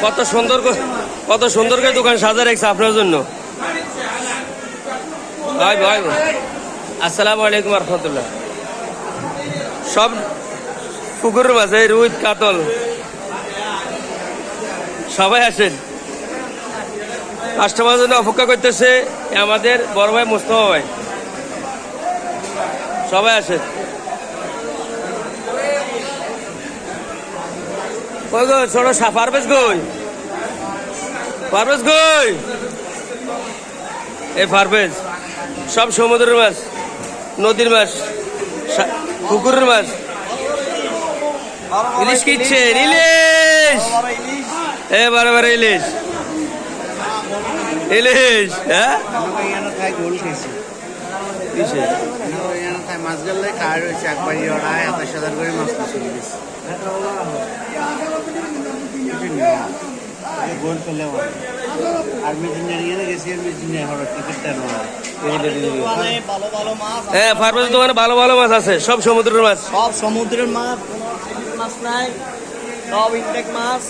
কত সুন্দর করে দোকান সাজা রেখেছে আপনার জন্য। ভাই ভাই আসসালামু আলাইকুম রহমতুল্লাহ। সব পুকুরের মাছ, এই রুই কাতল সবাই আসেন। কাস্টমার জন্য অপেক্ষা করতেছে আমাদের বড় ভাই মোস্তফা ভাই। সবাই আসেন। কই গো ছোট পারভেজ কই? পারভেজ কই? এই পারভেজ সব সমুদ্রের মাছ, নদীর মাছ, পুকুরের মাছ। ইলিশ কিনছেন? ইলিশ বারে ইলিশ ইলিশ। হ্যাঁ মাছ গেলে খাওয়া রয়েছে একবার 27,000 করে মাছ গোল করলে আর মিজিনিয়ার গেছি মিজিনিয়ার টিকিটটা হ্যাঁ ফার্মের দোকানে ভালো ভালো মাছ আছে, সব সমুদ্রের মাছ। সব সমুদ্রের মাছ, মাছ নাই, সব ইনটেক মাছ।